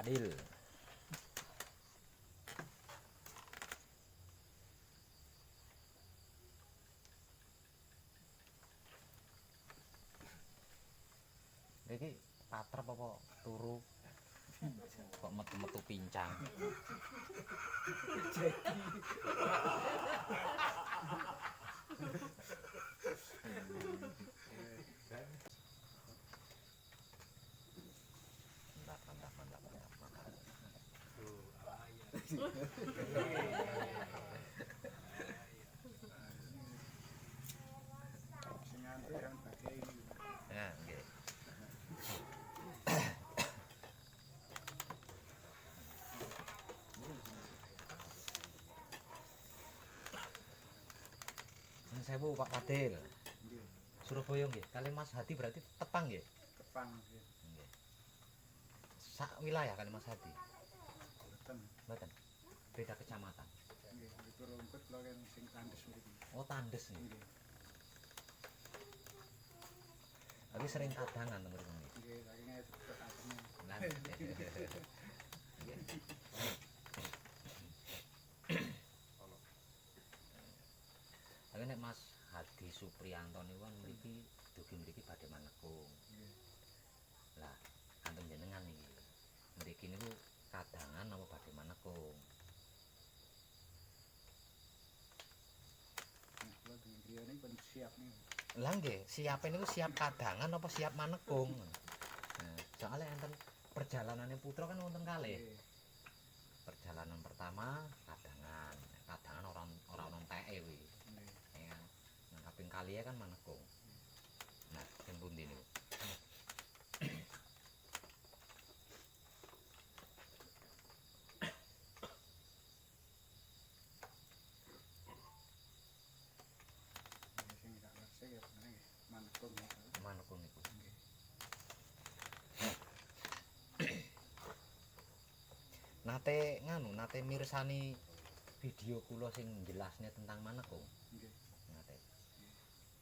Fadil. Iki patrep apa turu? Kok metu-metu pincang. Mantap. Ya, nggih. Sewu Pak Fadil. Nggih. Surabaya nggih. Kali Mas Hadi berarti tepang nggih. Tepang nggih. Nggih. Sak wilayah kali Mas Hadi. Boten. Mboten. Beda kecamatan. Nggih, itu rungkut kula kan sing tandes mriki. Oh, Tandes nih. Nggih. Tapi sering kadangan to mriki. Nggih, saking ketemu. Nah. Tapi nek Mas Hadi Supriyanto niku kan mriki dugi mriki badhe manekung. Nggih. Lah, kantun jenengan iki. Mriki niku kadangan apa badhe manekung? Nah, kula dengan griyane pun siap nih. Lah nggih, siape niku siap kadangan apa siap manekung? Nah, soalnya enten perjalanannya putra kan wonten kalih. Nggih. Perjalanan pertama kadangan. Kadangan ora ono enteke kuwi. Nggih. Ya. Nah, kaping kaliya kan manekung. Nah, sing pundi niku? Sing gak ngerti ya bener nggih. Manekung ya. Manekung niku. Nggih. Nate mirsani video kula sing jelasnya tentang manekung. Nggih. Nate.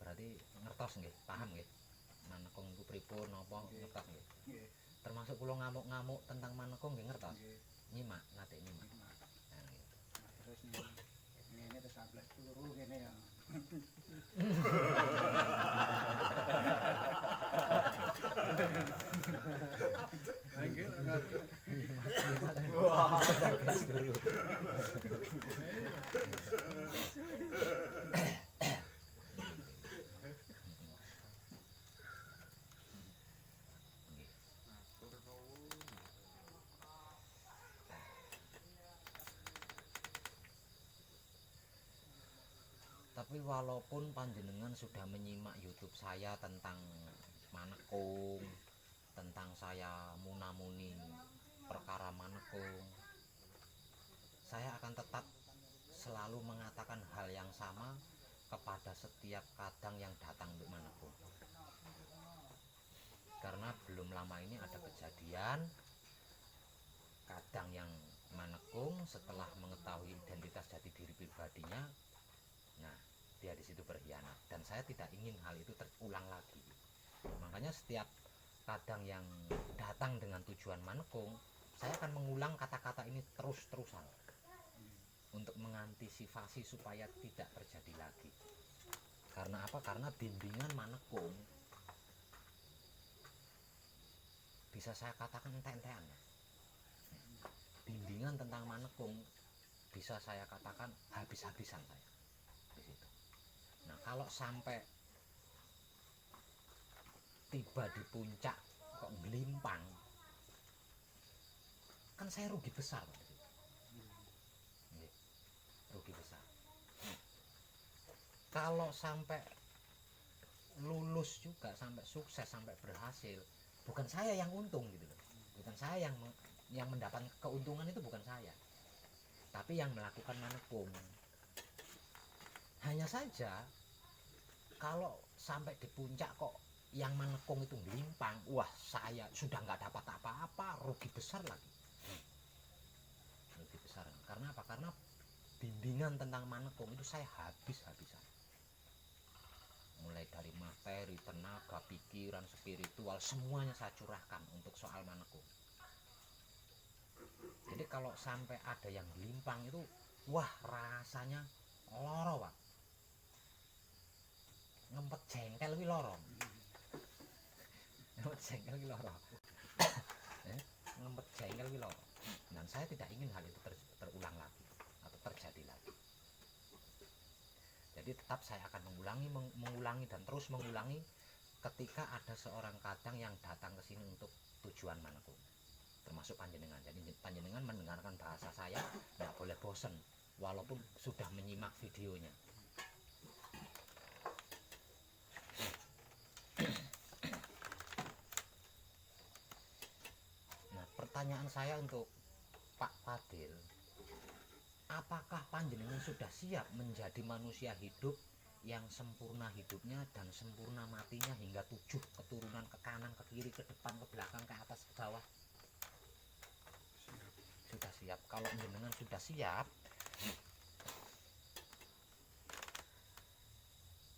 Berarti ngertos nggih, paham nggih. Manekung iku pripun napa ngertos nggih. Nggih. Termasuk kula ngamuk-ngamuk tentang manekung nggih ngertos. Nggih. Nyimak, nate nyimak. Nah, Nah, nggih. terus ini terus 11 peluru ngene ya. Nggih, ngerti. Wah, bagus dulu. Tapi walaupun panjenengan sudah menyimak YouTube saya tentang manekung, tentang saya munamuni perkara manekung, saya akan tetap selalu mengatakan hal yang sama kepada setiap kadang yang datang untuk manekung. Karena belum lama ini ada kejadian kadang yang manekung setelah mengetahui identitas jati diri pribadinya, nah dia di situ berkhianat, dan saya tidak ingin hal itu terulang lagi. Makanya setiap kadang yang datang dengan tujuan manekung, saya akan mengulang kata-kata ini terus-terusan untuk mengantisipasi supaya tidak terjadi lagi. Karena apa? Karena bimbingan manekung bisa saya katakan entek-entekan. Bimbingan tentang manekung bisa saya katakan habis-habisan saya di situ. Nah, kalau sampai tiba di puncak kok ngelimpang, kan saya rugi besar Pak. Rugi besar. Kalau sampai lulus juga, sampai sukses, sampai berhasil, bukan saya yang untung gitu loh. Bukan saya yang mendapat keuntungan, itu bukan saya, tapi yang melakukan manekung. Hanya saja kalau sampai di puncak kok yang manekung itu ngelimpang, wah saya sudah nggak dapat apa-apa, rugi besar lagi. Rugi besar. Karena apa? Karena bimbingan tentang manekung itu saya habis-habisan. Mulai dari materi, tenaga, pikiran, spiritual, semuanya saya curahkan untuk soal manekung. Jadi kalau sampai ada yang limpang itu, wah rasanya loro Pak, ngempet jengkel wi loro, ngempet jengkel wi loro, ngempet jengkel wi loro. Dan saya tidak ingin hal itu terulang lagi atau terjadi lagi. Jadi tetap saya akan mengulangi dan terus mengulangi ketika ada seorang kadang yang datang ke sini untuk tujuan Manekung, termasuk panjenengan. Jadi panjenengan mendengarkan bahasa saya tidak boleh bosen walaupun sudah menyimak videonya. Nah, pertanyaan saya untuk Pak Fadil, apakah panjenengan sudah siap menjadi manusia hidup yang sempurna hidupnya dan sempurna matinya hingga 7 keturunan, ke kanan, ke kiri, ke depan, ke belakang, ke atas, ke bawah? Sudah siap. Kalau jenengan sudah siap,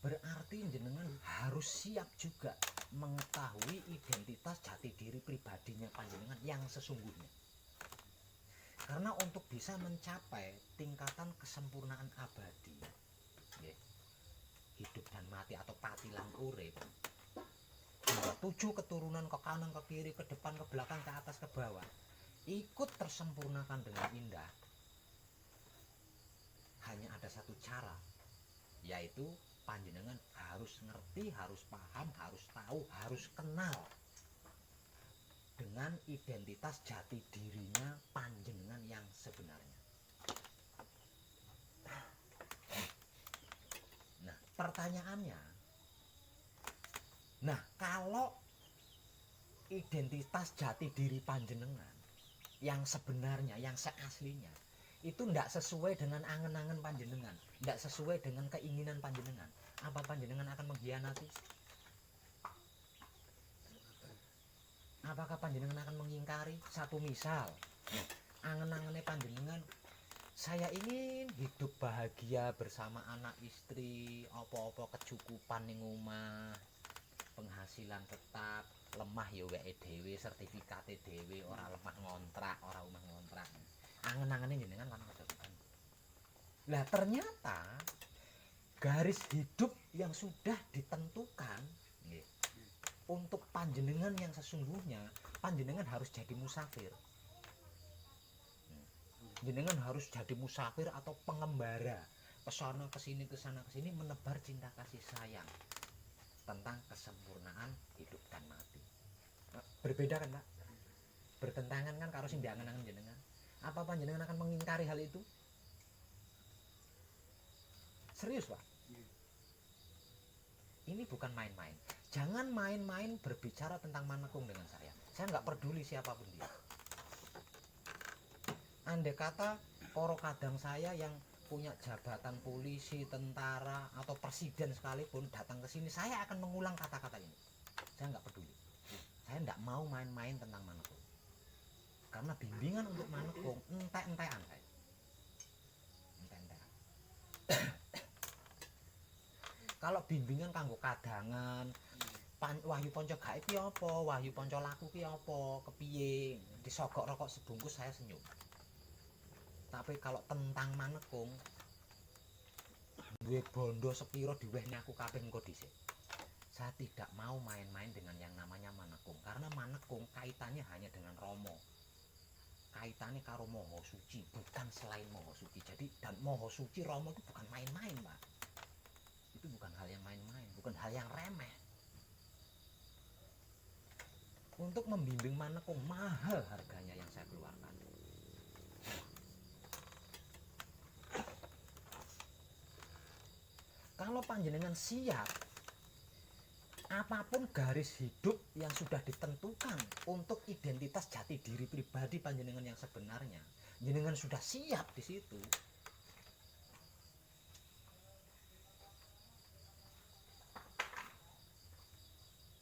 berarti jenengan harus siap juga mengetahui identitas jati diri pribadinya panjenengan yang sesungguhnya. Karena untuk bisa mencapai tingkatan kesempurnaan abadi, hidup dan mati atau patilan urip, 7 keturunan, ke kanan, ke kiri, ke depan, ke belakang, ke atas, ke bawah, ikut tersempurnakan dengan indah, hanya ada satu cara, yaitu panjenengan harus ngerti, harus paham, harus tahu, harus kenal dengan identitas jati dirinya panjenengan yang sebenarnya. Nah, pertanyaannya, nah kalau identitas jati diri panjenengan yang sebenarnya, yang seaslinya itu tidak sesuai dengan angen-angen panjenengan, tidak sesuai dengan keinginan panjenengan, apa panjenengan akan mengkhianati? Apakah panjenengan akan mengingkari? Satu misal, angen-angennya panjenengan, saya ingin hidup bahagia bersama anak istri, apa-apa kecukupan ning omah, penghasilan tetap, lemah ya weke dhewe, sertifikate dhewe, ora lemah ngontrak, ora omah ngontrak. Angen-angennya jenengan lanang kecukupan. Lah ternyata garis hidup yang sudah ditentukan untuk panjenengan yang sesungguhnya, panjenengan harus jadi musafir. Jenengan harus jadi musafir atau pengembara, kesana kesini, kesana kesini, menebar cinta kasih sayang tentang kesempurnaan hidup dan mati. Berbeda kan Pak? Bertentangan kan karo sing diangen-angen jenengan. Apa panjenengan akan mengingkari hal itu? Serius Pak? Ini bukan main-main. Jangan main-main berbicara tentang Manekung dengan saya. Saya nggak peduli siapapun dia. Andai kata koro kadang saya yang punya jabatan polisi, tentara, atau presiden sekalipun datang ke sini, saya akan mengulang kata-kata ini. Saya nggak peduli. Saya nggak mau main-main tentang Manekung. Karena bimbingan untuk Manekung entek-entekan saya. Entek-entekan. Kalau bimbingan kanggo kadangan, Wahyu Ponco gaib ki apa, Wahyu Ponco laku ki apa, kepiye, disogok rokok sebungkus saya senyum. Tapi kalau tentang Manekung, duwe bondo sepiro diwehne aku kabeh engko dhisik. Saya tidak mau main-main dengan yang namanya Manekung, karena Manekung kaitannya hanya dengan Romo. Kaitannya karo Maha Suci, bukan selain Maha Suci. Jadi dan Maha Suci Romo itu bukan main-main, Pak. Itu bukan hal yang main-main, bukan hal yang remeh. Untuk membimbing Manekung mahal harganya yang saya keluarkan. Kalau panjenengan siap, apapun garis hidup yang sudah ditentukan untuk identitas jati diri pribadi panjenengan yang sebenarnya, jenengan sudah siap di situ.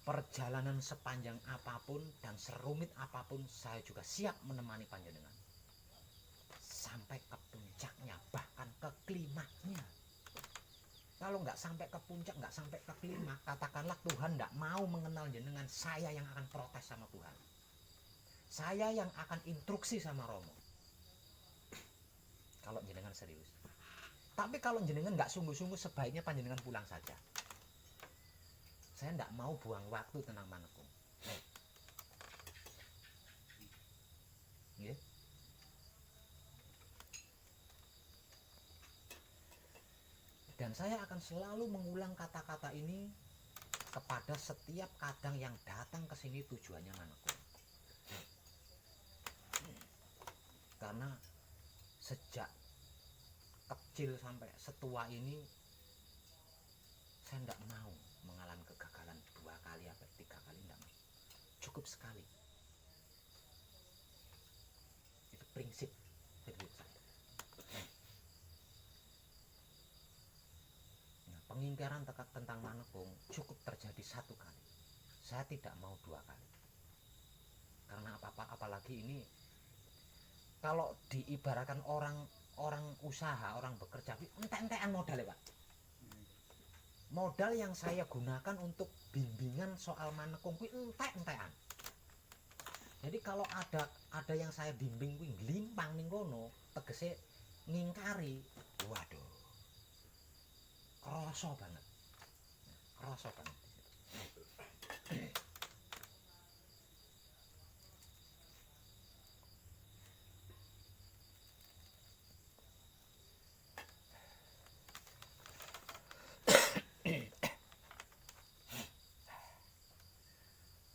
Perjalanan sepanjang apapun dan serumit apapun, saya juga siap menemani panjenengan sampai ke puncaknya, bahkan ke klimaknya. Kalau nggak sampai ke puncak, nggak sampai ke klimak, katakanlah Tuhan nggak mau mengenal jenengan, saya yang akan protes sama Tuhan. Saya yang akan instruksi sama Romo. kalau jenengan serius. Tapi kalau jenengan nggak sungguh-sungguh, sebaiknya panjenengan pulang saja. Saya nggak mau buang waktu tentang Manekung. Nggih. Dan saya akan selalu mengulang kata-kata ini kepada setiap kadang yang datang ke sini tujuannya Manekung. Karena sejak kecil sampai setua ini saya tidak mau mengalami kegagalan 2 kali atau 3 kali, tidak mau. Cukup sekali. Itu prinsip hidup saya. Nah, pengingkaran tentang Manekung cukup terjadi 1 kali. Saya tidak mau 2 kali. Karena apalagi ini kalau diibaratkan orang usaha, orang bekerja, entek-entekan modal ya Pak. Modal yang saya gunakan untuk bimbingan soal Manekung kuwi entek-entekan. Jadi kalau ada yang saya bimbing kuwi glimpang ning kono, tegese ngingkari, waduh. Krasa banget. Krasa banget.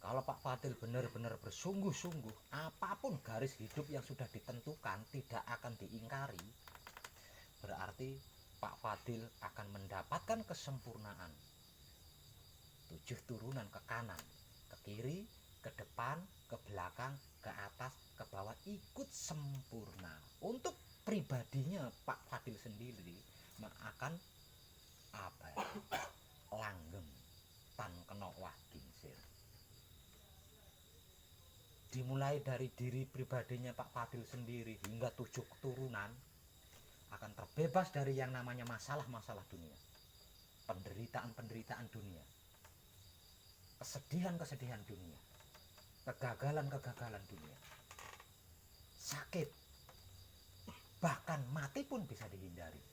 Kalau Pak Fadil benar-benar bersungguh-sungguh, apapun garis hidup yang sudah ditentukan tidak akan diingkari, berarti Pak Fadil akan mendapatkan kesempurnaan. 7 turunan ke kanan, ke kiri, ke depan, ke belakang, ke atas, ke bawah, ikut sempurna. Untuk pribadinya Pak Fadil sendiri akan apa ya? Langgeng tan kena wah gingsir. Dimulai dari diri pribadinya Pak Fadil sendiri hingga 7 turunan akan terbebas dari yang namanya masalah-masalah dunia, penderitaan-penderitaan dunia, kesedihan-kesedihan dunia, kegagalan-kegagalan dunia, sakit, bahkan mati pun bisa dihindari.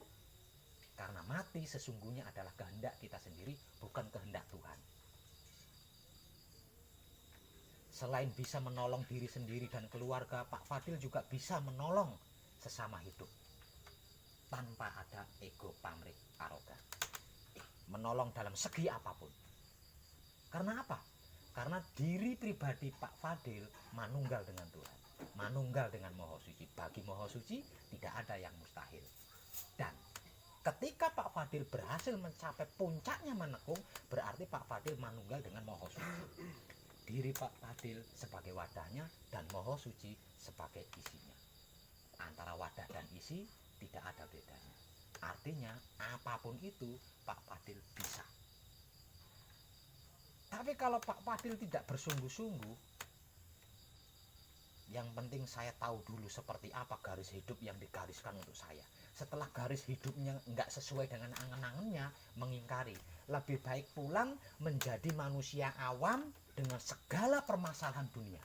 Karena mati sesungguhnya adalah kehendak kita sendiri, bukan kehendak Tuhan. Selain bisa menolong diri sendiri dan keluarga, Pak Fadil juga bisa menolong sesama hidup tanpa ada ego, pamrih, arogan. Menolong dalam segi apapun. Karena apa? Karena diri pribadi Pak Fadil manunggal dengan Tuhan, manunggal dengan Maha Suci. Bagi Maha Suci tidak ada yang mustahil. Dan ketika Pak Fadil berhasil mencapai puncaknya Manekung, berarti Pak Fadil manunggal dengan Maha Suci. Diri Pak Fadil sebagai wadahnya dan Maha Suci sebagai isinya. Antara wadah dan isi tidak ada bedanya. Artinya apapun itu Pak Fadil bisa. Tapi kalau Pak Fadil tidak bersungguh-sungguh, yang penting saya tahu dulu seperti apa garis hidup yang digariskan untuk saya. Setelah garis hidupnya nggak sesuai dengan angan-angannya, mengingkari. Lebih baik pulang menjadi manusia awam dengan segala permasalahan dunia.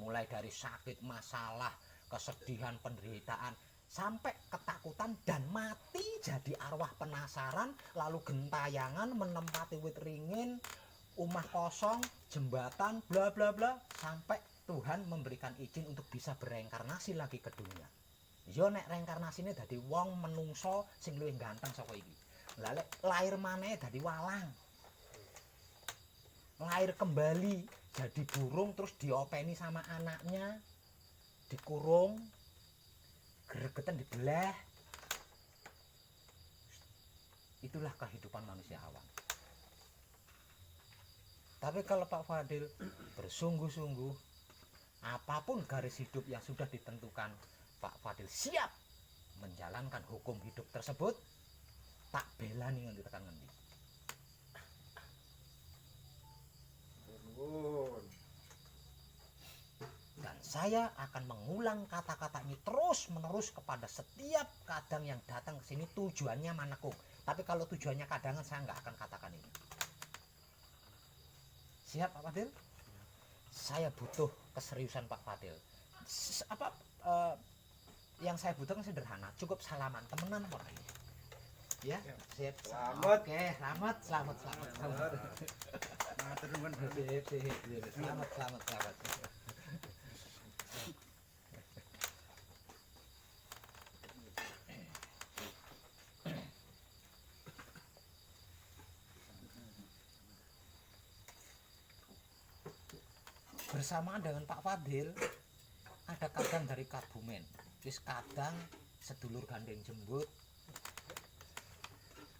Mulai dari sakit, masalah, kesedihan, penderitaan, sampai ketakutan dan mati jadi arwah penasaran, lalu gentayangan menempati wit ringin, umah kosong, jembatan, bla bla bla, sampai Tuhan memberikan izin untuk bisa bereinkarnasi lagi ke dunia. Yo nek reinkarnasine dadi wong menungso sing luwih ganteng saka iki. Lah lek lahir maneh dadi walang. Lahir kembali jadi burung terus diopeni sama anaknya, dikurung, gregetan dibelah. Itulah kehidupan manusia awam. Tapi kalau Pak Fadil bersungguh-sungguh, apapun garis hidup yang sudah ditentukan, Pak Fadil siap menjalankan hukum hidup tersebut. Tak belani nganti tekan ngendi. Dan saya akan mengulang kata-kata ini terus-menerus kepada setiap kadang yang datang ke sini tujuannya Manekung. Tapi kalau tujuannya kadangan saya nggak akan katakan ini. Siap Pak Fadil? Saya butuh keseriusan Pak Fadil. yang saya butuhkan sederhana, cukup salaman temenan kok. Ya, sip. Selamat. Oke, selamat. Matur nuwun. Sip. Selamat. Bersamaan dengan Pak Fadil ada kadang dari Kabumen, wis kadang sedulur gandeng jembut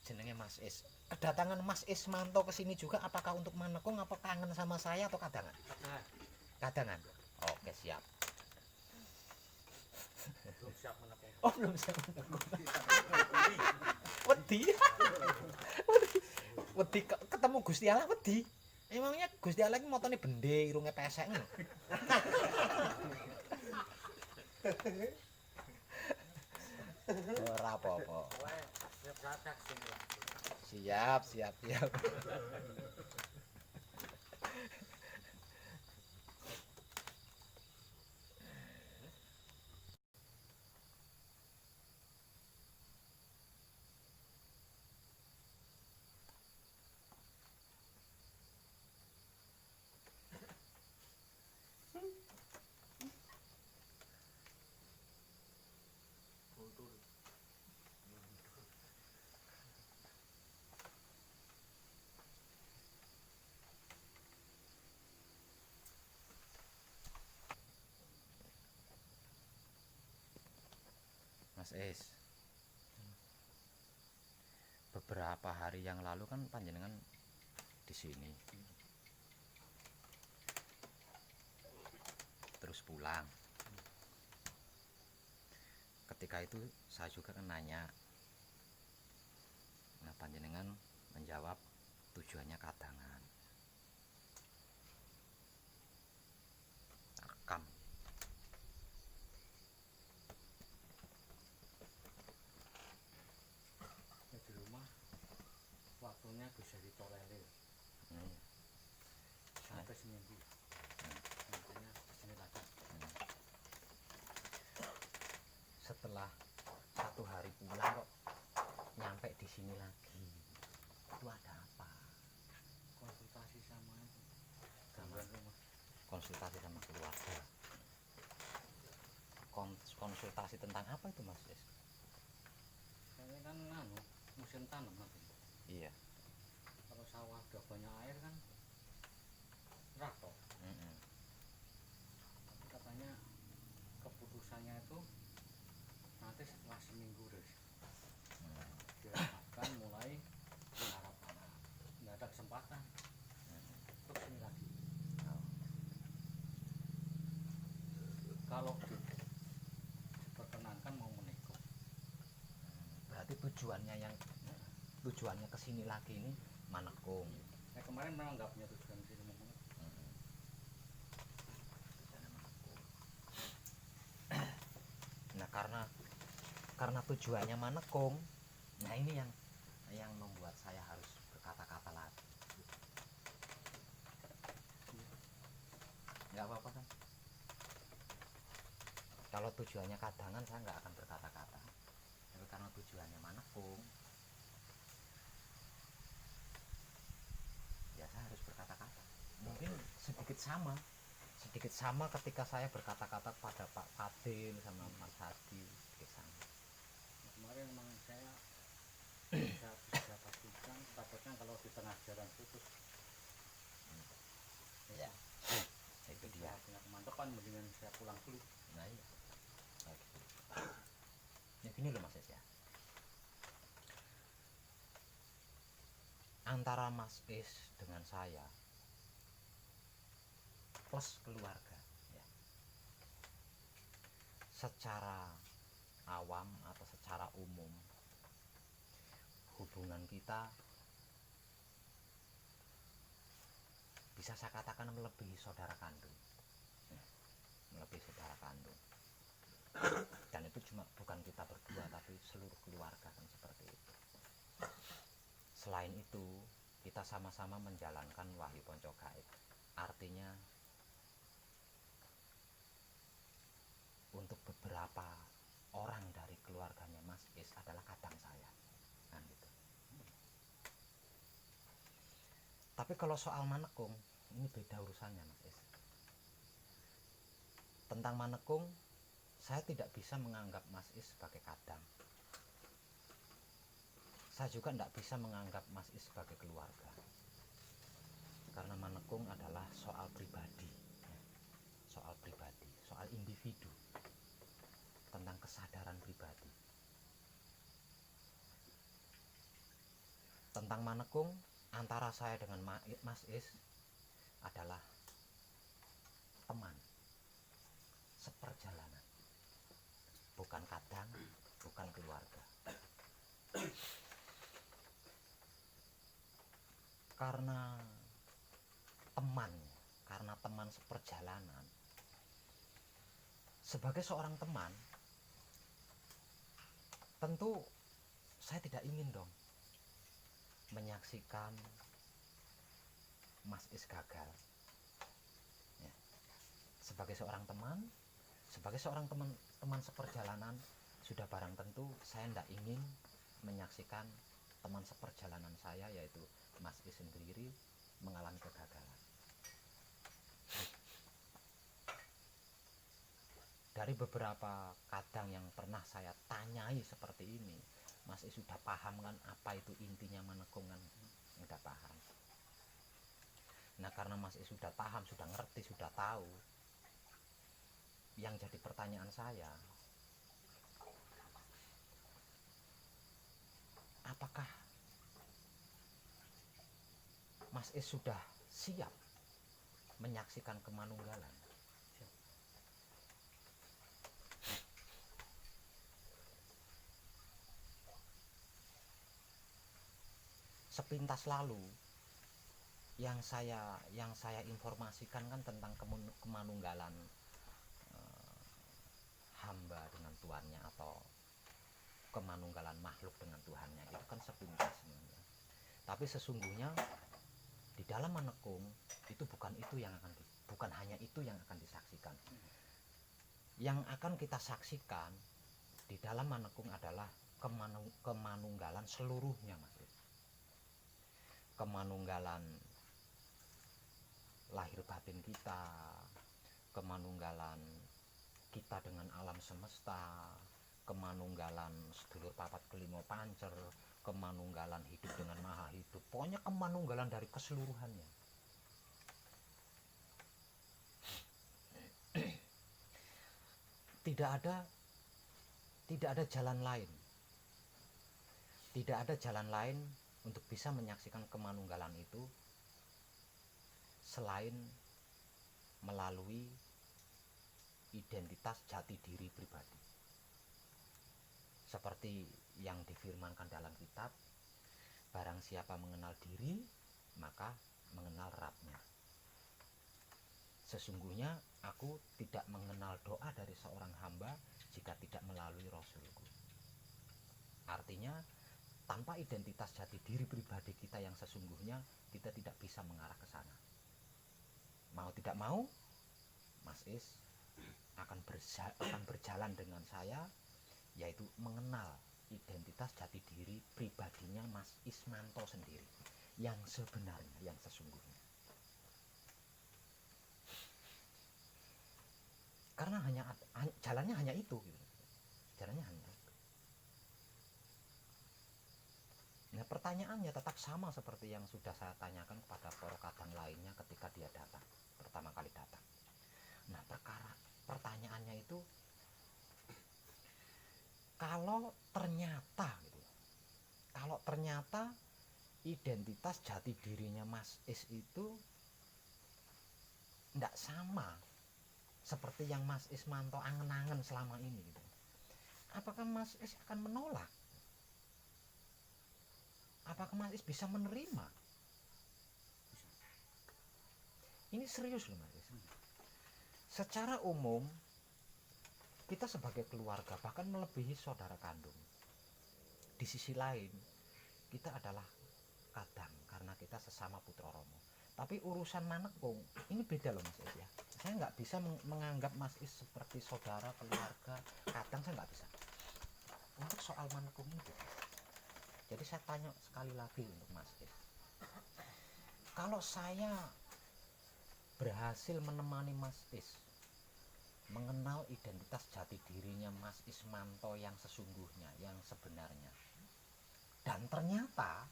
jenenge Mas Is. Kedatangan Mas Ismanto ke sini juga apakah untuk manekung, apa kangen sama saya atau kadangan? Kadangan. Oke, siap. Belum siap menekung. Oh, belum siap manekung. Wedi. Wedi ketemu Gusti Allah wedi. Emangnya Gusti Allah iki motone bendhe, irunge pesek ngono. Ora apa-apa. Kowe siap ratak sing lah. Siap. Kultur. Mas Es, beberapa hari yang lalu kan panjenengan di sini, terus pulang. Ketika itu saya juga kan nanya, nah panjenengan menjawab tujuannya kadangan. Rekam. Ya, di rumah waktunya bisa ditolerir sampai seminggu. Nantinya kesini lagi. Setelah 1 hari pulang kok nyampe di sini lagi. Itu ada apa? Konsultasi sama itu. Gangguan rumah. Konsultasi sama keluarga. Konsultasi tentang apa itu, Mas Es? Saya kan musim tanam nanti. Iya. Kalau sawah udah banyak air kan ratok. Tapi katanya keputusannya itu nanti setelah seminggu deh. Diharapkan mulai mengharap tanam. Nggak ada kesempatan. Terus ini lagi. Kalau diperkenankan mau menikah. Berarti tujuannya kesini lagi ini manekung. Saya kemarin memang nggak punya tujuan di sini mau menikah. Tujuannya manekung. Nah, karena tujuannya manekung, nah ini yang membuat saya harus berkata-kata lagi. Nggak apa-apa kan? Kalau tujuannya kadangan saya nggak akan berkata-kata. Tapi karena tujuannya manekung, ya saya harus berkata-kata. Mungkin sedikit sama ketika saya berkata-kata pada Pak Fadil sama Mas Hadi, sedikit sama. Kemarin memang saya bisa pastikan takutnya kalau di tengah jalan putus Ya, itu dia. saya punya kemantepan mendingan saya pulang dulu. Nah iya. Oke. Ya gini loh Mas Es ya. Antara Mas Es dengan saya plus keluarga ya. Secara awam atau secara umum hubungan kita bisa saya katakan melebihi saudara kandung. Melebihi saudara kandung. Dan itu cuma bukan kita berdua tapi seluruh keluarga kan seperti itu. Selain itu kita sama-sama menjalankan Wahyu Ponco Gaib. Artinya untuk beberapa orang dari keluarganya Mas Is adalah kadang saya, kan gitu. Tapi kalau soal manekung ini beda urusannya Mas Is. Tentang manekung, saya tidak bisa menganggap Mas Is sebagai kadang. Saya juga tidak bisa menganggap Mas Is sebagai keluarga. Karena manekung adalah soal pribadi, ya. Soal pribadi, soal individu, tentang kesadaran pribadi. Tentang manekung, antara saya dengan Mas Is adalah teman seperjalanan, bukan kadang, bukan keluarga. Karena teman seperjalanan, sebagai seorang teman, tentu saya tidak ingin dong menyaksikan Mas Is gagal, ya. Sebagai seorang teman, sebagai seorang teman seperjalanan, sudah barang tentu saya tidak ingin menyaksikan teman seperjalanan saya, yaitu Mas Is sendiri, mengalami kegagalan. Dari beberapa kadang yang pernah saya tanyai seperti ini, Mas Is sudah paham kan apa itu intinya manekung kan? Sudah paham. Nah, karena Mas Is sudah paham, sudah ngerti, sudah tahu, yang jadi pertanyaan saya, apakah Mas Is sudah siap menyaksikan kemanunggalan? Sepintas lalu yang saya informasikan kan tentang kemanunggalan hamba dengan Tuhannya, atau kemanunggalan makhluk dengan Tuhannya, itu kan sepintas sebenarnya. Tapi sesungguhnya di dalam manekung itu bukan hanya itu yang akan disaksikan. Yang akan kita saksikan di dalam manekung adalah kemanunggalan seluruhnya, Mas. Kemanunggalan lahir batin kita, kemanunggalan kita dengan alam semesta, kemanunggalan sedulur papat kelima pancer, kemanunggalan hidup dengan maha hidup, pokoknya kemanunggalan dari keseluruhannya. Tidak ada jalan lain, tidak ada jalan lain untuk bisa menyaksikan kemanunggalan itu selain melalui identitas jati diri pribadi. Seperti yang difirmankan dalam kitab, barang siapa mengenal diri, maka mengenal Rabb-nya. Sesungguhnya aku tidak mengenal doa dari seorang hamba jika tidak melalui Rasulku. Artinya, tanpa identitas jati diri pribadi kita yang sesungguhnya, kita tidak bisa mengarah ke sana. Mau tidak mau, Mas Is akan berjalan dengan saya, yaitu mengenal identitas jati diri pribadinya Mas Ismanto sendiri, yang sebenarnya, yang sesungguhnya. Karena jalannya hanya itu, gitu. Jalannya hanya itu. Nah, pertanyaannya tetap sama seperti yang sudah saya tanyakan kepada para kadang lainnya ketika dia datang, pertama kali datang. Nah, pertanyaannya itu, kalau ternyata identitas jati dirinya Mas Is itu tidak sama seperti yang Mas Ismanto angen-angen selama ini, gitu. Apakah Mas Is akan menolak? Apakah Mas Is bisa menerima? Ini serius loh, Mas Is. Secara umum kita sebagai keluarga, bahkan melebihi saudara kandung, di sisi lain kita adalah kadang, karena kita sesama putra romo. Tapi urusan manekung ini beda loh, Mas Is, ya. Saya nggak bisa menganggap Mas Is seperti saudara, keluarga, kadang saya nggak bisa. untuk soal menekung itu. Jadi saya tanya sekali lagi untuk Mas Is, kalau saya berhasil menemani Mas Is mengenal identitas jati dirinya Mas Ismanto yang sesungguhnya, yang sebenarnya, dan ternyata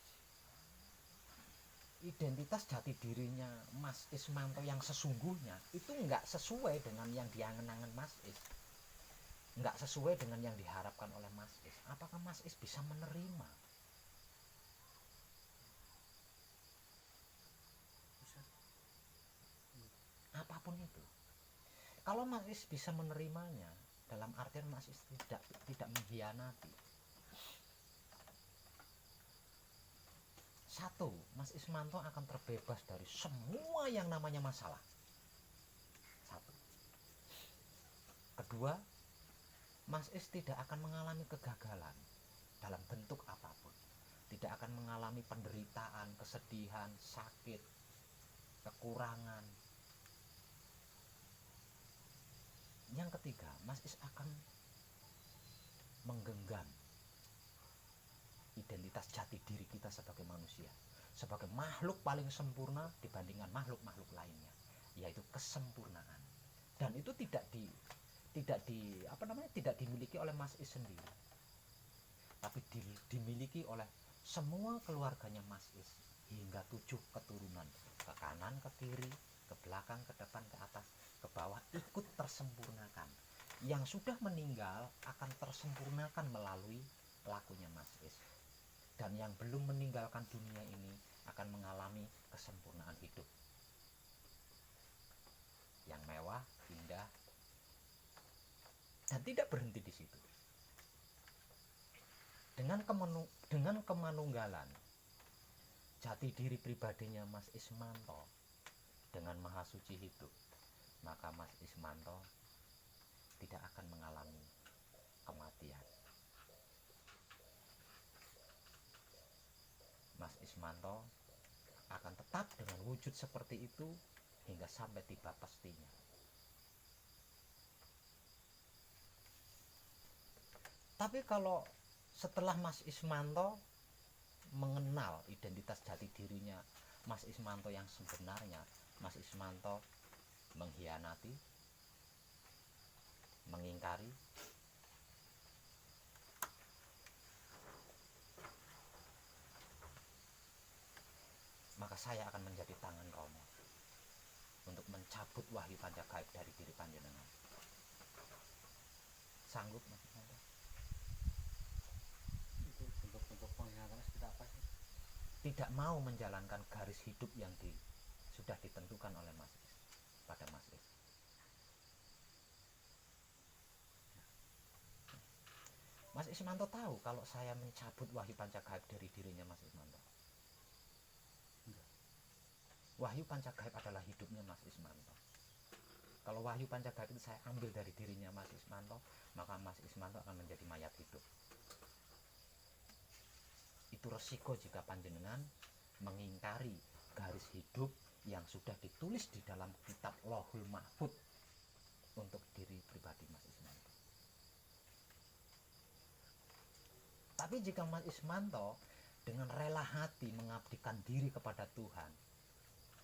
identitas jati dirinya Mas Ismanto yang sesungguhnya itu nggak sesuai dengan yang diangen-angen Mas Is, nggak sesuai dengan yang diharapkan oleh Mas Is, apakah Mas Is bisa menerima? Bisa. Apapun itu. Kalau Mas Is bisa menerimanya, dalam artian Mas Is tidak mengkhianati. Satu, Mas Ismanto akan terbebas dari semua yang namanya masalah. Satu. Kedua, Mas Is tidak akan mengalami kegagalan dalam bentuk apapun. Tidak akan mengalami penderitaan, kesedihan, sakit, kekurangan. Yang ketiga, Mas Is akan menggenggam identitas jati diri kita sebagai manusia, sebagai makhluk paling sempurna dibandingkan makhluk-makhluk lainnya, yaitu kesempurnaan. Dan itu tidak dimiliki oleh Mas Is sendiri, tapi dimiliki oleh semua keluarganya Mas Is hingga 7 keturunan, ke kanan, ke kiri, ke belakang, ke depan, ke atas, ke bawah, ikut tersempurnakan. Yang sudah meninggal akan tersempurnakan melalui lakunya Mas Is, dan yang belum meninggalkan dunia ini akan mengalami kesempurnaan hidup yang mewah, indah, dan tidak berhenti di situ. Dengan kemanunggalan jati diri pribadinya Mas Ismanto dengan Maha Suci hidup, maka Mas Ismanto tidak akan mengalami kematian. Mas Ismanto akan tetap dengan wujud seperti itu hingga sampai tiba pastinya. Tapi kalau setelah Mas Ismanto mengenal identitas jati dirinya Mas Ismanto yang sebenarnya, Mas Ismanto mengkhianati, mengingkari, maka saya akan menjadi tangan Romo untuk mencabut wahyu panjagaib dari diri panjenengan. Sanggup Mas Ismanto? Itu bentuk-bentuk pengkhianatan seperti apa sih? Tidak mau menjalankan garis hidup yang sudah ditentukan oleh Mas Is pada Mas Is. Mas Ismanto tahu kalau saya mencabut wahyu panjagaib dari dirinya Mas Ismanto. Wahyu panjagaib adalah hidupnya Mas Ismanto. Kalau wahyu panjagaib itu saya ambil dari dirinya Mas Ismanto, maka Mas Ismanto akan menjadi mayat hidup. Itu resiko jika panjenengan mengingkari garis hidup yang sudah ditulis di dalam kitab Lauhul Mahfud untuk diri pribadi Mas Ismanto. Tapi jika Mas Ismanto dengan rela hati mengabdikan diri kepada Tuhan,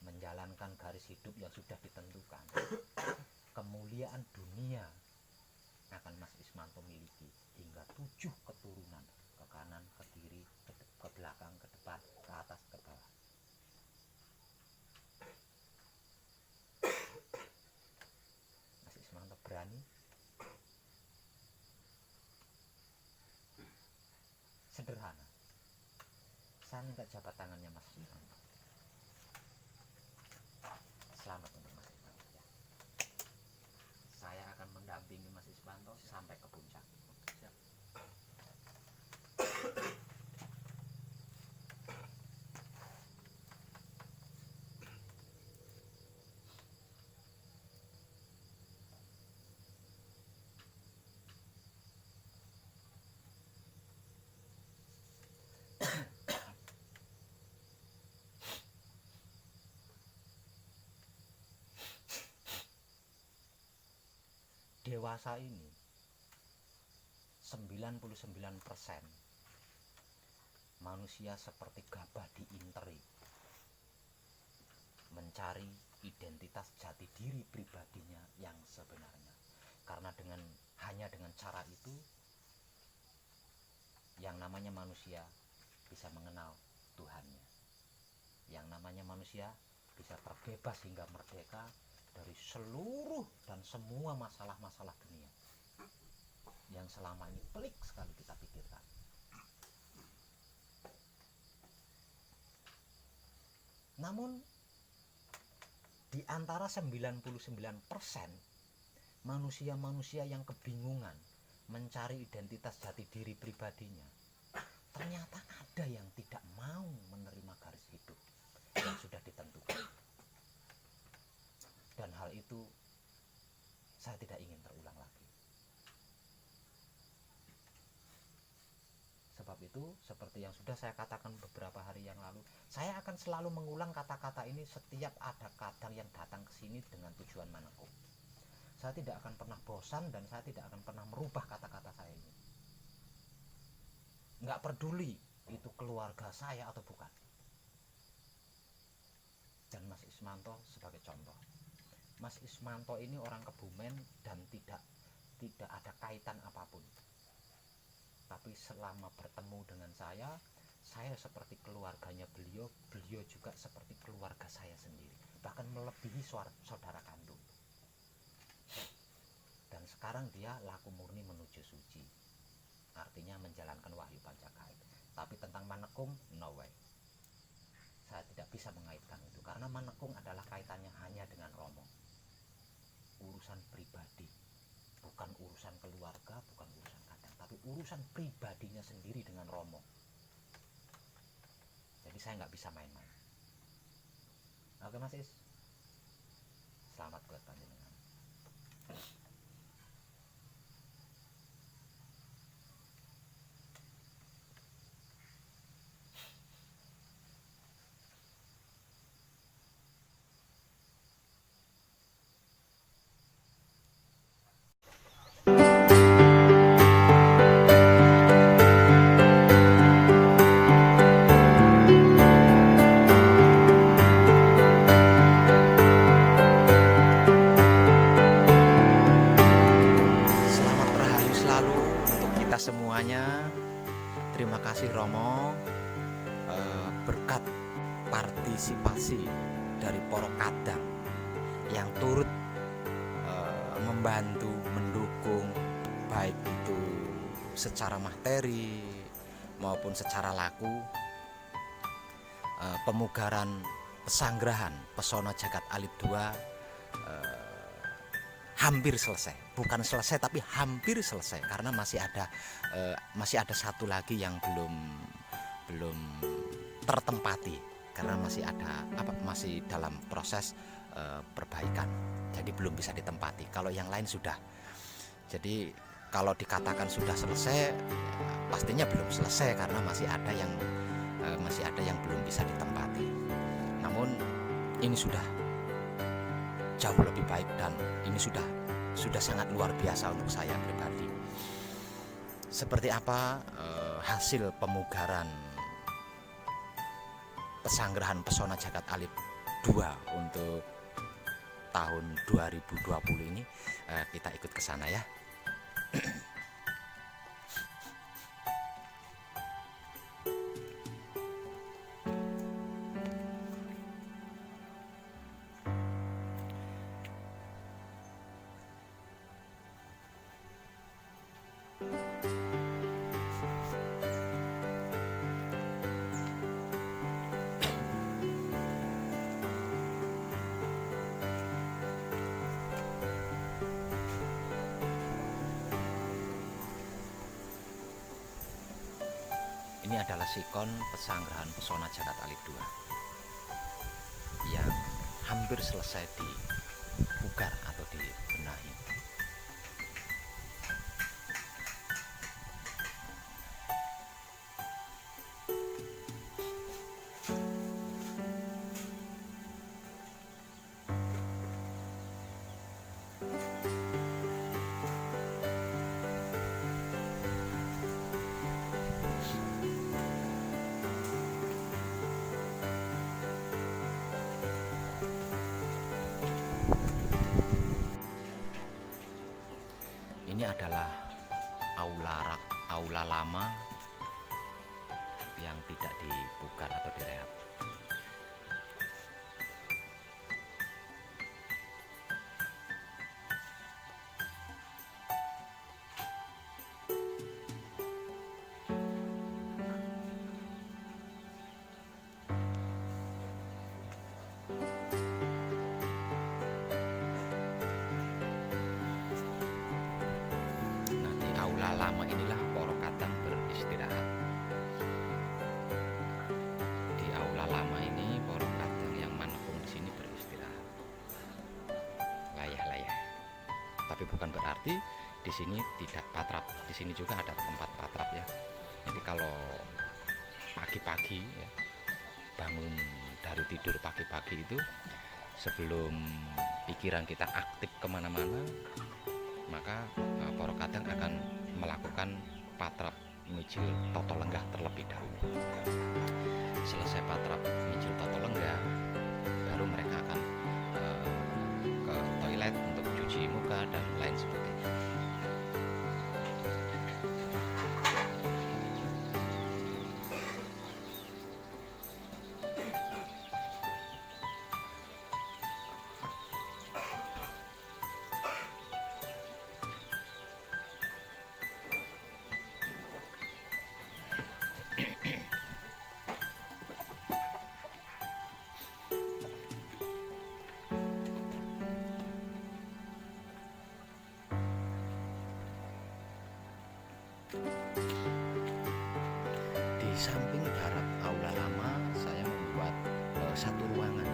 menjalankan garis hidup yang sudah ditentukan, kemuliaan dunia akan Mas Ismanto miliki hingga 7 keturunan, ke kanan, ke kiri, ke belakang, ke depan, ke atas, ke bawah. Mas Ismanto berani? Sederhana, saya minta jabat tangannya Mas Ismanto. Selamat untuk Mas Ismanto ya. Saya akan mendampingi Mas Ismanto sampai ke puncak. Siap. Dewasa ini 99% manusia seperti gabah diinteri mencari identitas jati diri pribadinya yang sebenarnya. Karena hanya dengan cara itu yang namanya manusia bisa mengenal Tuhannya. Yang namanya manusia bisa terbebas hingga merdeka dari seluruh dan semua masalah-masalah dunia yang selama ini pelik sekali kita pikirkan. Namun di antara 99% manusia-manusia yang kebingungan mencari identitas jati diri pribadinya, ternyata ada yang tidak mau menerima garis hidup yang sudah ditentukan. Dan hal itu saya tidak ingin terulang lagi. Sebab itu, seperti yang sudah saya katakan beberapa hari yang lalu, saya akan selalu mengulang kata-kata ini setiap ada kadang yang datang ke sini dengan tujuan menekuk. Saya tidak akan pernah bosan dan saya tidak akan pernah merubah kata-kata saya ini. Nggak peduli itu keluarga saya atau bukan. Dan Mas Ismanto sebagai contoh. Mas Ismanto ini orang Kebumen dan tidak ada kaitan apapun. Tapi selama bertemu dengan saya seperti keluarganya beliau, beliau juga seperti keluarga saya sendiri, bahkan melebihi saudara kandung. Dan sekarang dia laku murni menuju suci, artinya menjalankan wahyu Pancakait. Tapi tentang Manekung, no way. Saya tidak bisa mengaitkan itu, karena Manekung adalah kaitannya hanya dengan Romo. Urusan pribadi, bukan urusan keluarga, bukan urusan kadang, tapi urusan pribadinya sendiri dengan Romo. Jadi saya nggak bisa main-main. Oke Mas Is, selamat buat panjenengan. Semuanya, terima kasih Romo, berkat partisipasi dari Poro Kadang yang turut membantu, mendukung, baik itu secara materi maupun secara laku, pemugaran pesanggrahan Pesona Jagat Alit 2 hampir selesai, bukan selesai tapi hampir selesai, karena masih ada satu lagi yang belum tertempati, karena masih dalam proses perbaikan, jadi belum bisa ditempati. Kalau yang lain sudah. Jadi kalau dikatakan sudah selesai, pastinya belum selesai, karena masih ada yang belum bisa ditempati. Namun ini sudah jauh lebih baik, dan ini sudah sangat luar biasa untuk saya pribadi. Seperti apa hasil pemugaran pesanggrahan Pesona Jagat Alit 2 untuk tahun 2020 ini, kita ikut ke sana ya. Ini adalah sikon pesanggrahan Pesona Jagat Alit 2 yang hampir selesai dipugar atau dibenahi. adalah aula lama yang tidak dipugar atau direhab. Nah, di aula lama inilah para kadang beristirahat. Di aula lama ini para kadang yang manekung di sini beristirahat, layah-layah. Tapi bukan berarti di sini tidak patrap. Di sini juga ada tempat patrap ya. Jadi kalau pagi-pagi ya, bangun dari tidur pagi-pagi itu, sebelum pikiran kita aktif kemana-mana, maka para kadang akan melakukan patrap mijil toto lenggah terlebih dahulu. Selesai patrap mijil toto lenggah, baru mereka akan ke toilet untuk cuci muka dan lain sebagainya. Di samping barat aula lama, saya membuat satu ruangan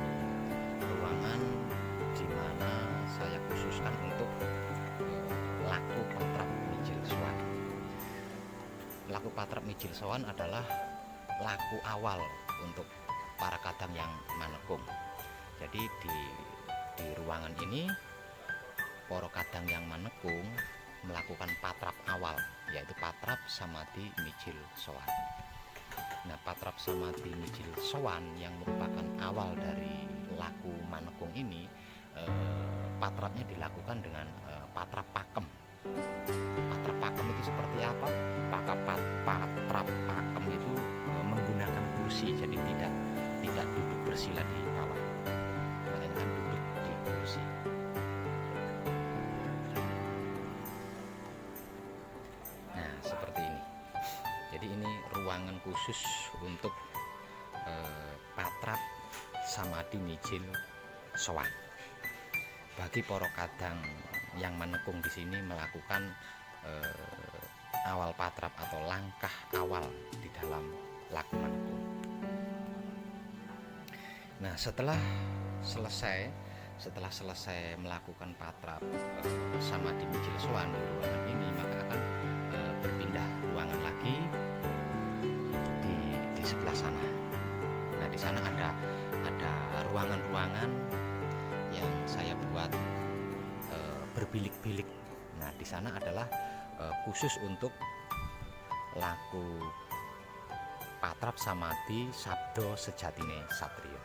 di mana saya khususkan untuk laku patrap mijil sowan. Laku patrap mijil sowan adalah laku awal untuk para kadang yang manekung. Jadi di ruangan ini para kadang yang manekung melakukan patrap awal, yaitu patrap samadhi mijil sowan. Nah, patrap samadhi mijil sowan yang merupakan awal dari laku manekung ini, patrapnya dilakukan dengan patrap pakem. Patrap pakem itu seperti apa? Patrap pakem itu menggunakan kursi, jadi tidak duduk bersila di bawah, melainkan duduk di kursi. Nah, seperti ini. Jadi ini ruangan khusus untuk patrap samadhi mijil sowan. Bagi para kadang yang menekung di sini melakukan awal patrap atau langkah awal di dalam laku menekung. Nah, setelah selesai melakukan patrap samadhi mijil sowan di ruangan ini, maka akan berpindah ruangan lagi di sebelah sana. Nah, di sana ada ruangan-ruangan yang saya buat berbilik-bilik. Nah, di sana adalah khusus untuk laku patrap samadhi sabdo sejatine satriya.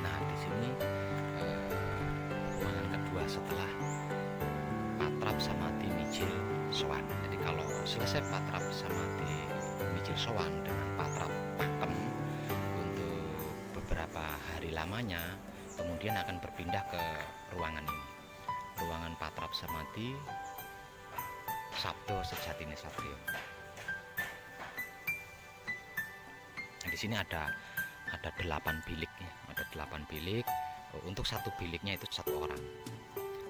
Nah, di sini ruangan kedua setelah patrap samadhi mijil sowan. Jadi kalau selesai patrap samadhi mijil sowan dengan patrap pakem untuk beberapa hari lamanya, kemudian akan berpindah ke ruangan ini, ruangan patrap samadhi sabdo sejatine satriya. Nah, di sini ada 8 bilik ya, ada 8 bilik. Untuk satu biliknya itu satu orang,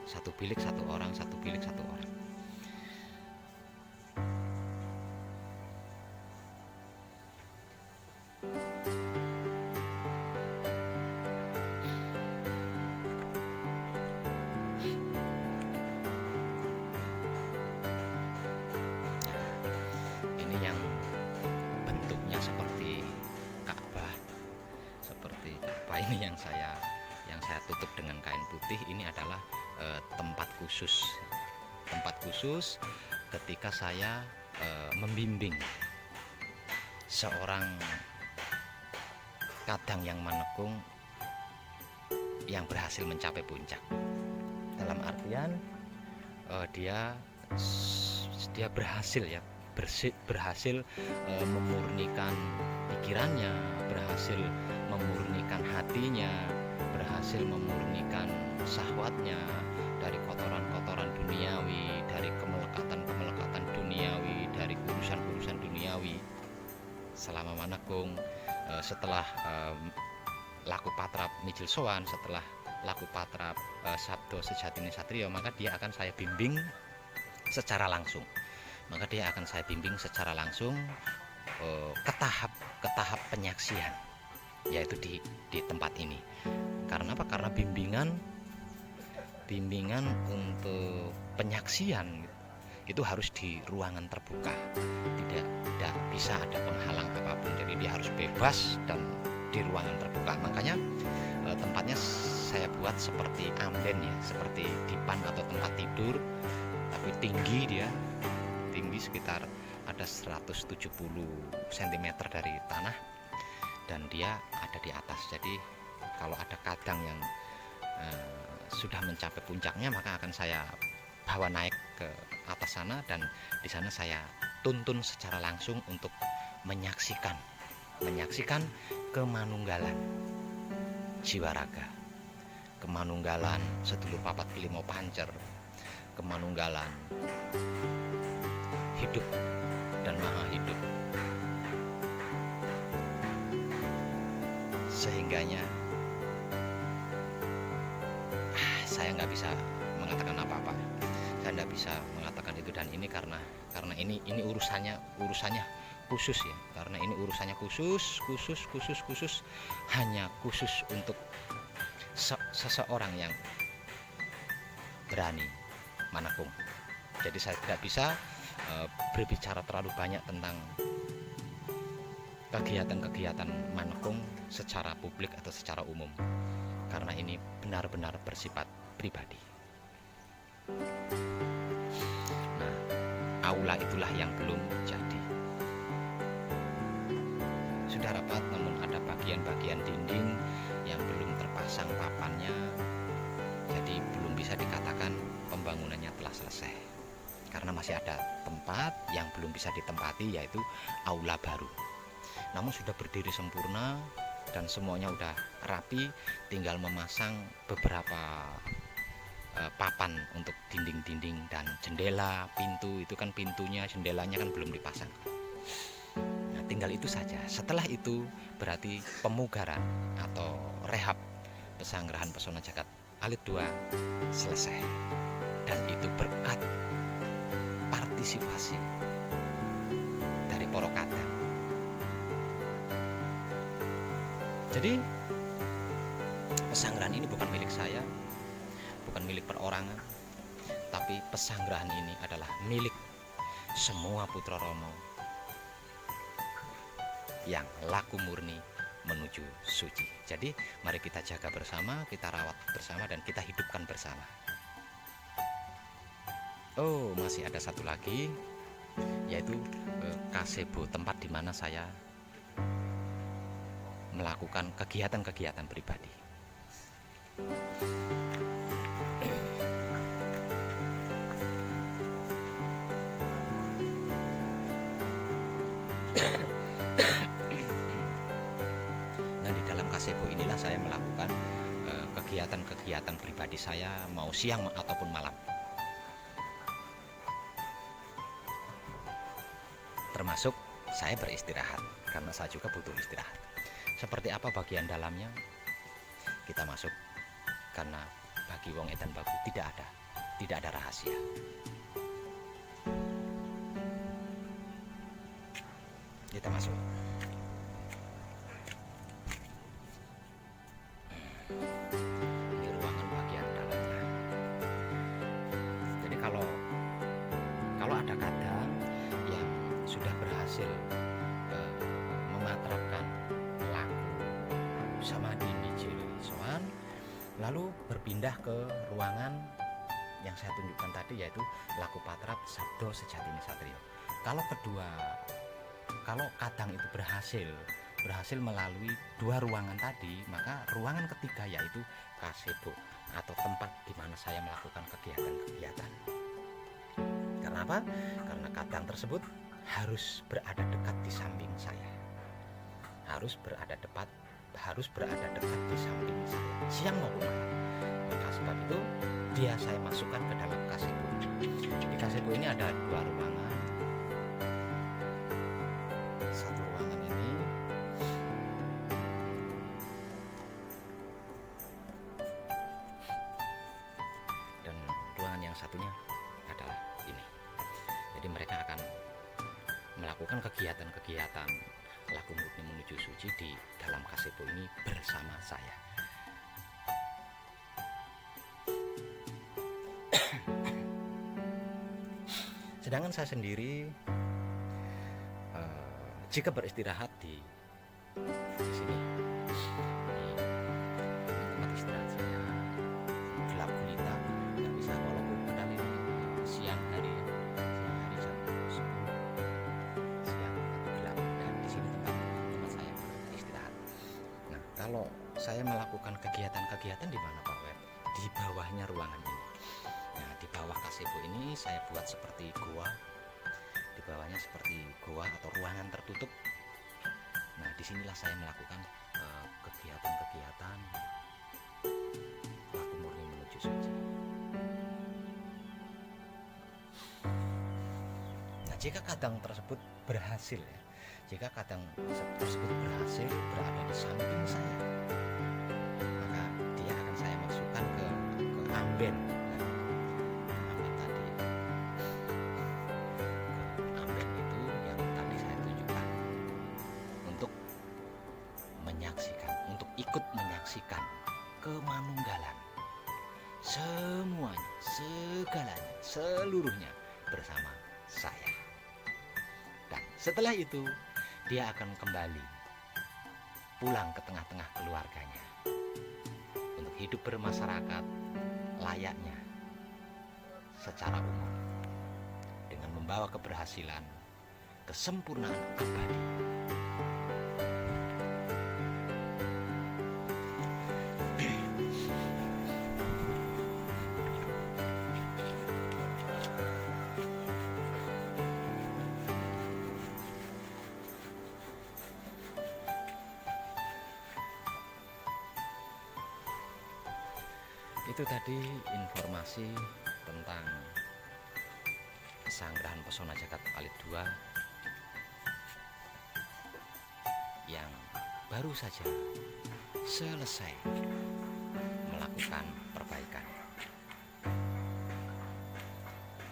satu bilik satu orang, satu bilik satu orang. Ini yang bentuknya seperti Ka'bah, seperti apa ini yang saya tutup dengan kain putih. Ini adalah tempat khusus ketika saya membimbing seorang kadang yang menekung yang berhasil mencapai puncak. Dalam artian dia berhasil ya, berhasil memurnikan pikirannya, berhasil memurnikan hatinya, berhasil memurnikan syahwatnya dari kotoran-kotoran duniawi, dari kemelekatan duniawi, dari urusan-urusan duniawi. Selama menekung, setelah laku patrap mijil sowan, setelah laku patrap sabdo sejatine satrio, maka dia akan saya bimbing secara langsung. Ke tahap penyaksian, yaitu di tempat ini. Karena apa? Karena bimbingan untuk penyaksian itu harus di ruangan terbuka, tidak bisa ada penghalang apapun. Jadi dia harus bebas dan di ruangan terbuka. Makanya tempatnya saya buat seperti amben ya, seperti dipan atau tempat tidur, tapi tinggi sekitar ada 170 cm dari tanah, dan dia ada di atas. Jadi kalau ada kadang yang sudah mencapai puncaknya, maka akan saya bawa naik ke atas sana, dan di sana saya tuntun secara langsung untuk menyaksikan kemanunggalan jiwa raga, kemanunggalan sedulur papat kelima pancer, kemanunggalan hidup dan maha hidup. Sehingganya saya nggak bisa mengatakan apa-apa, saya nggak bisa mengatakan itu dan ini karena ini urusannya khusus ya, karena ini urusannya khusus, hanya khusus untuk seseorang yang berani menekung. Jadi saya tidak bisa berbicara terlalu banyak tentang kegiatan-kegiatan menekung secara publik atau secara umum, karena ini benar-benar bersifat pribadi. Nah, aula itulah yang belum jadi. Sudah rapat, namun ada bagian-bagian dinding yang belum terpasang papannya, jadi belum bisa dikatakan pembangunannya telah selesai, karena masih ada tempat yang belum bisa ditempati, yaitu aula baru. Namun sudah berdiri sempurna dan semuanya udah rapi, tinggal memasang beberapa papan untuk dinding-dinding dan jendela, pintu. Itu kan pintunya, jendelanya kan belum dipasang. Nah, tinggal itu saja. Setelah itu berarti pemugaran atau rehab Pesanggerahan Pesona Jagat Alit 2 selesai. Dan itu berkat partisipasi dari para kadang. Jadi pesanggerahan ini bukan milik saya, bukan milik perorangan, tapi pesanggerahan ini adalah milik semua putra Romo yang laku murni menuju suci. Jadi mari kita jaga bersama, kita rawat bersama, dan kita hidupkan bersama. Oh, masih ada satu lagi, yaitu kasebo, tempat di mana saya melakukan kegiatan-kegiatan pribadi. Nah, di dalam kasebo inilah saya melakukan kegiatan-kegiatan pribadi saya, mau siang ataupun malam. Termasuk saya beristirahat, karena saya juga butuh istirahat. Seperti apa bagian dalamnya, kita masuk, karena bagi wong edan baku tidak ada rahasia. Kita masuk. Ini ruangan bagian dalamnya. Jadi kalau ada kadang yang sudah berhasil mematrapkan samadhi mijil sowan, lalu berpindah ke ruangan yang saya tunjukkan tadi, yaitu laku patrap sabdo sejatinya satrio. Kalau kadang itu berhasil melalui 2 ruangan tadi, maka ruangan ketiga yaitu kasebo atau tempat di mana saya melakukan kegiatan-kegiatan. Karena apa? Karena kadang tersebut harus berada dekat di samping saya. Harus berada dekat di samping saya, siang maupun malam. Maka sebab itu dia saya masukkan ke dalam kasebo. Di kasebo ini ada 2 ruangan. Satu ruangan ini dan ruangan yang satunya adalah ini. Jadi mereka akan melakukan kegiatan-kegiatan laku murni menuju suci di dalam kasebo ini bersama saya. Sedangkan saya sendiri jika beristirahat di sini, di tempat istirahat saya, gelap gulita, nggak bisa, walaupun padahal ini siang hari jam 10 siang gelap, dan di sini tempat saya istirahat. Nah, kalau saya melakukan kegiatan-kegiatan di mana Pak Web? Di bawahnya ruangan ini. Nah, di bawah kasebo ini saya buat seperti goa. Di bawahnya seperti goa atau ruangan tertutup. Nah, disinilah saya melakukan kegiatan-kegiatan laku murni menuju suci. Nah, jika kadang tersebut berhasil ya, jika kadang tersebut berhasil berada di samping saya, maka dia akan saya masukkan ke amben. Ikut menyaksikan kemanunggalan semuanya, segalanya, seluruhnya bersama saya. Dan setelah itu dia akan kembali pulang ke tengah-tengah keluarganya untuk hidup bermasyarakat layaknya secara umum, dengan membawa keberhasilan, kesempurnaan abadi. Itu tadi informasi tentang Pesanggrahan Pesona Jagat Alit 2 yang baru saja selesai melakukan perbaikan.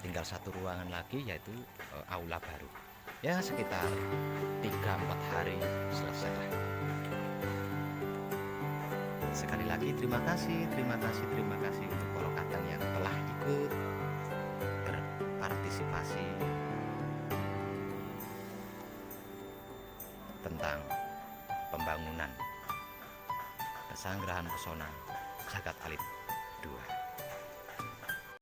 Tinggal 1 ruangan lagi, yaitu aula baru. Ya, sekitar 3-4 hari selesai. Sekali lagi terima kasih untuk para kadang yang telah ikut berpartisipasi tentang pembangunan Pesanggrahan Pesona Jagat Alit 2.